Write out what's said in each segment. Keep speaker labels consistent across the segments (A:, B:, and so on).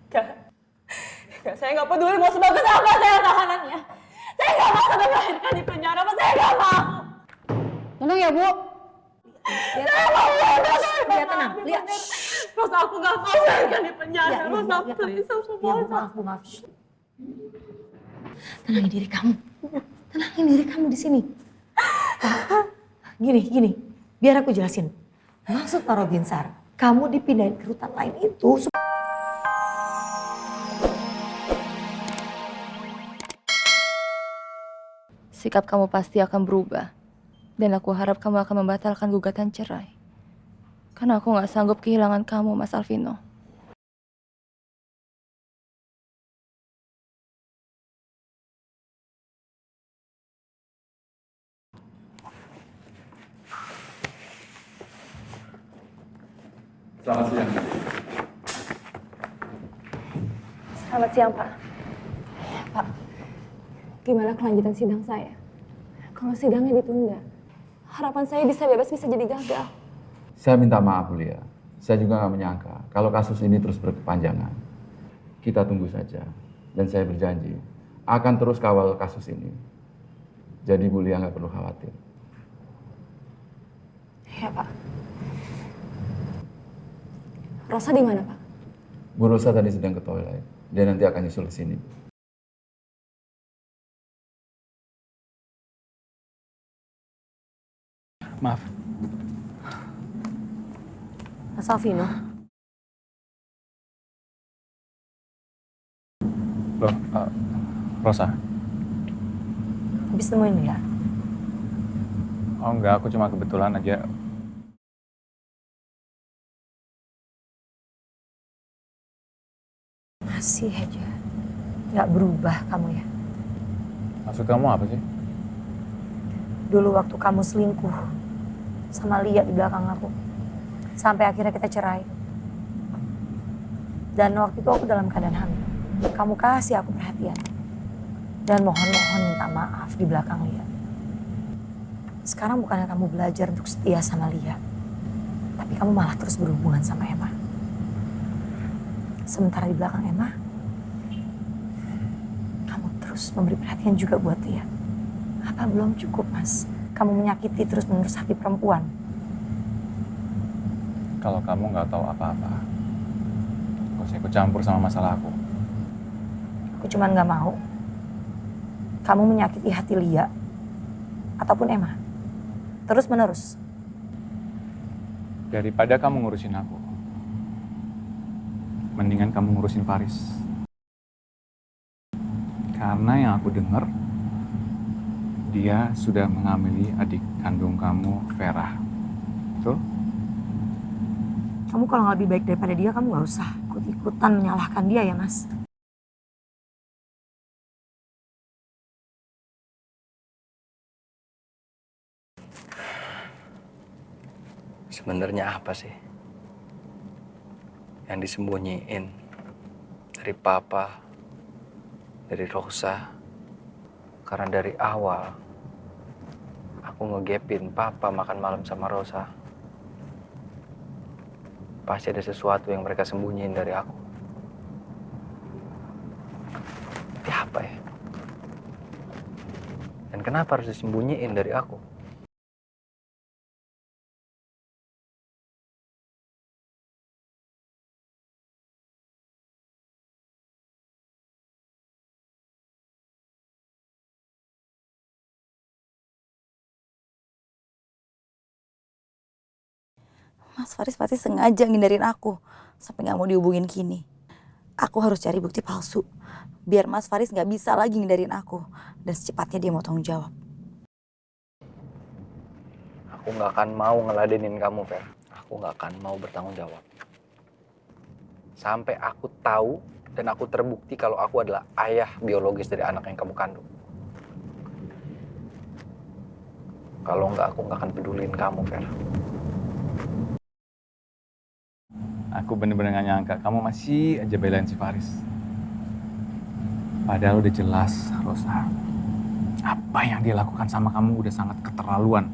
A: Kak, saya nggak peduli mau sebagus apa saya tahanannya. Saya nggak mau sampai melahirkan di penjara, Pak. Saya nggak mau.
B: Tenang ya, Bu.
A: Lia, tenang. Lia. Rosa, aku nggak mau melahirkan di penjara. Rosa, please, aku mau.
B: Bu, maaf. Tenangin diri kamu. Tenangin diri kamu di sini. Gini. Biar aku jelasin. Maksud Pak Robinsar, kamu dipindahin ke rutan lain itu.
C: Sikap kamu pasti akan berubah. Dan aku harap kamu akan membatalkan gugatan cerai. Karena aku gak sanggup kehilangan kamu, Mas Alvino.
D: Selamat siang.
A: Selamat siang, Pak. Pak, gimana kelanjutan sidang saya? Kalau sidangnya ditunda, harapan saya bisa bebas bisa jadi gagal.
D: Saya minta maaf, Lia. Saya juga nggak menyangka kalau kasus ini terus berkepanjangan. Kita tunggu saja. Dan saya berjanji akan terus kawal kasus ini. Jadi Bu Lia nggak perlu khawatir.
A: Ya, Pak. Rosa di mana, Pak?
D: Bu Rosa tadi sedang ke toilet. Dia nanti akan nyusul ke sini.
E: Maaf.
B: Mas Alvino,
E: Loh, Rosa?
B: habis nemuin Lia?
E: Oh enggak, aku cuma kebetulan aja.
B: Masih aja. Gak berubah kamu ya.
E: Maksud kamu apa sih?
B: Dulu waktu kamu selingkuh sama Lia di belakang aku. Sampai akhirnya kita cerai. Dan waktu itu aku dalam keadaan hamil. Kamu kasih aku perhatian. Dan mohon-mohon minta maaf di belakang Lia. Sekarang bukannya kamu belajar untuk setia sama Lia. Tapi kamu malah terus berhubungan sama Emma. Sementara di belakang Emma, kamu terus memberi perhatian juga buat Lia. Apa belum cukup, Mas? Kamu menyakiti terus-menerus hati perempuan.
E: Kalau kamu nggak tahu apa-apa, gak usah ikut campur sama masalah aku.
B: Aku cuman gak mau kamu menyakiti hati Lia ataupun Emma. Terus-menerus.
E: Daripada kamu ngurusin aku, mendingan kamu ngurusin Faris. Karena yang aku dengar, dia sudah mengamili adik kandung kamu, Vera. Betul?
B: Kamu kalau lebih baik daripada dia, kamu gak usah ikut-ikutan menyalahkan dia ya, Mas.
F: Sebenarnya apa sih yang disembunyiin dari Papa, dari Rosa? Karena dari awal aku ngegepin Papa makan malam sama Rosa. Pasti ada sesuatu yang mereka sembunyiin dari aku. Tapi apa ya? Dan kenapa harus disembunyiin dari aku?
G: Mas Faris pasti sengaja ngindarin aku sampai nggak mau dihubungin gini. Aku harus cari bukti palsu biar Mas Faris nggak bisa lagi ngindarin aku dan secepatnya dia mau tanggung jawab.
F: Aku nggak akan mau ngeladenin kamu, Fer. Aku nggak akan mau bertanggung jawab. Sampai aku tahu dan aku terbukti kalau aku adalah ayah biologis dari anak yang kamu kandung. Kalau nggak, aku nggak akan peduliin kamu, Fer.
E: Aku bener-bener gak nyangka kamu masih aja belain si Faris. Padahal udah jelas, Rosa. Apa yang dia lakukan sama kamu udah sangat keterlaluan.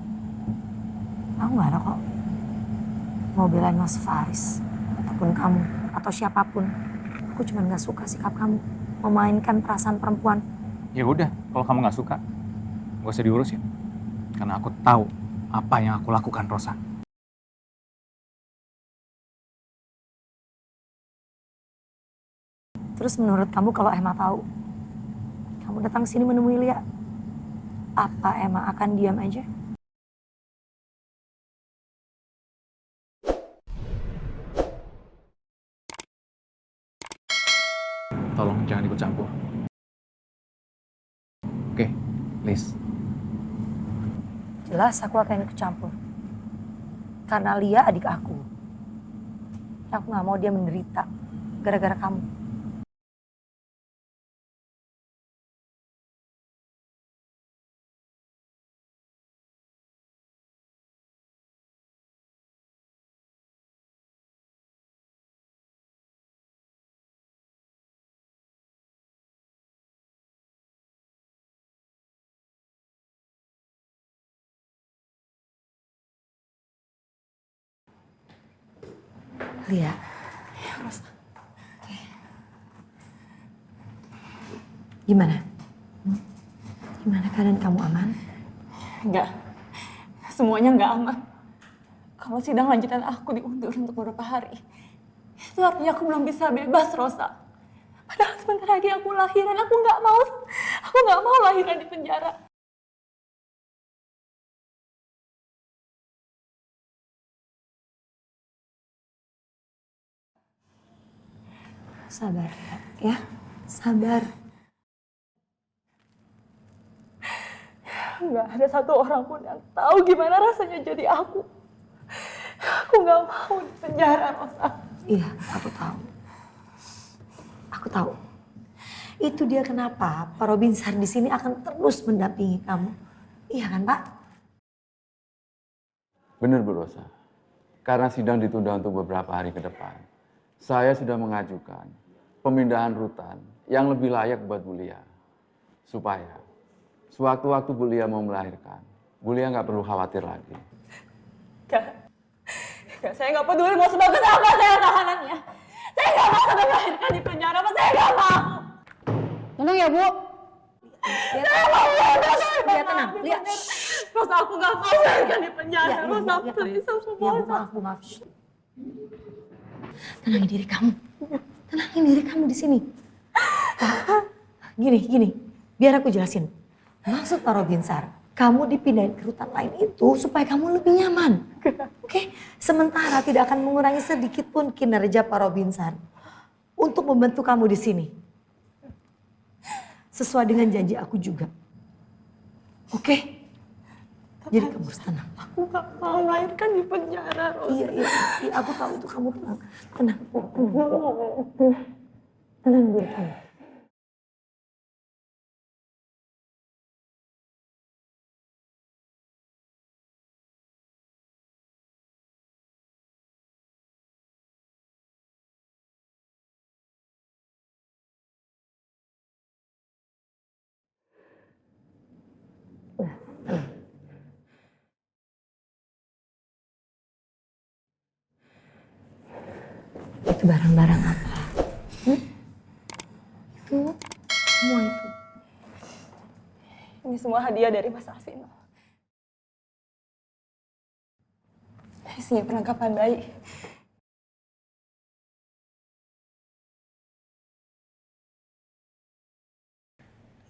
B: Aku gak ada kok mau belain Mas Faris ataupun kamu atau siapapun. Aku cuma gak suka sikap kamu memainkan perasaan perempuan.
E: Ya udah, kalau kamu nggak suka, gak usah diurusin. Karena aku tahu apa yang aku lakukan, Rosa.
B: Terus menurut kamu kalau Emma tahu kamu datang sini menemui Lia, apa Emma akan diam aja?
E: Tolong jangan ikut campur. Oke, Liz.
B: Jelas aku akan ikut campur. Karena Lia adik aku. Aku gak mau dia menderita gara-gara kamu. Lia.
A: Ya, Rosa.
B: Gimana? Gimana keadaan kamu, aman?
A: Enggak. Semuanya enggak aman. Kalau sidang lanjutan aku diundur untuk beberapa hari, itu artinya aku belum bisa bebas, Rosa. Padahal sebentar lagi aku lahiran, aku nggak mau lahiran di penjara.
B: Sabar, ya. Sabar.
A: Nggak ada satu orang pun yang tahu gimana rasanya jadi aku. Aku nggak mau di penjara, Rosa.
B: Iya, aku tahu. Aku tahu. Itu dia kenapa Pak Robinsar di sini akan terus mendampingi kamu. Iya kan, Pak?
D: Benar, Bu Rosa. Karena sidang ditunda untuk beberapa hari ke depan, saya sudah mengajukan pemindahan rutan yang lebih layak buat Bu Lia. Supaya sewaktu-waktu Bu Lia mau melahirkan, Bu Lia nggak perlu khawatir lagi.
A: Gak, saya nggak peduli mau sebagus apa saya tahanannya. Saya nggak mau sampai melahirkan di penjara, Pak. Saya nggak mau.
C: Tenang ya, Bu.
B: Lia tenang, Lia.
A: Rosa, aku nggak mau melahirkan di penjara. Rosa, please, aku
B: Ya,
A: mau.
B: Bu, maaf. Shh. Tenangin diri kamu. Tenangin diri kamu di sini. Pak, gini. Biar aku jelasin. Maksud Pak Robinsar, kamu dipindahin ke rutan lain itu supaya kamu lebih nyaman. Oke? Sementara tidak akan mengurangi sedikit pun kinerja Pak Robinsar untuk membantu kamu di sini. Sesuai dengan janji aku juga. Oke? Jadi kamu harus tenang.
A: Aku nggak mau melahirkan di penjara, Rosa.
B: Iya, aku tahu itu kamu tenang. Tenang. Tenang dulu kamu. Itu barang-barang apa? Itu, semua itu.
A: Ini semua hadiah dari Mas Alvino. Isinya perlengkapan bayi.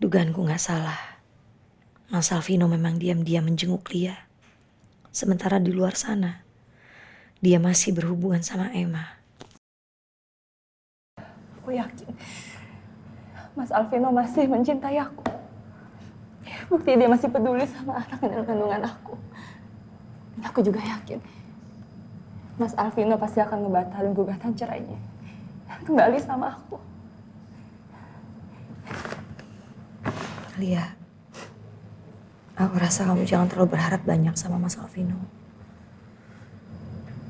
B: Dugaanku nggak salah. Mas Alvino memang diam-diam menjenguk Lia. Sementara di luar sana, dia masih berhubungan sama Emma.
A: Aku yakin Mas Alvino masih mencintai aku. Bukti dia masih peduli sama anak dan kandungan aku. Dan aku juga yakin Mas Alvino pasti akan ngebatalin gugatan cerainya dan kembali sama aku.
B: Lia, aku rasa kamu jangan terlalu berharap banyak sama Mas Alvino.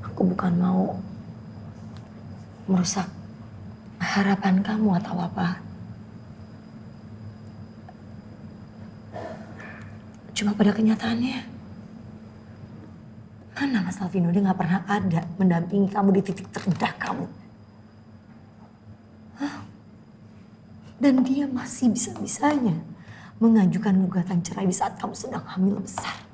B: Aku bukan mau merusak harapan kamu atau apa. Cuma pada kenyataannya, mana Mas Alvino, dia gak pernah ada mendampingi kamu di titik terendah kamu. Hah? Dan dia masih bisa-bisanya mengajukan gugatan cerai di saat kamu sedang hamil besar.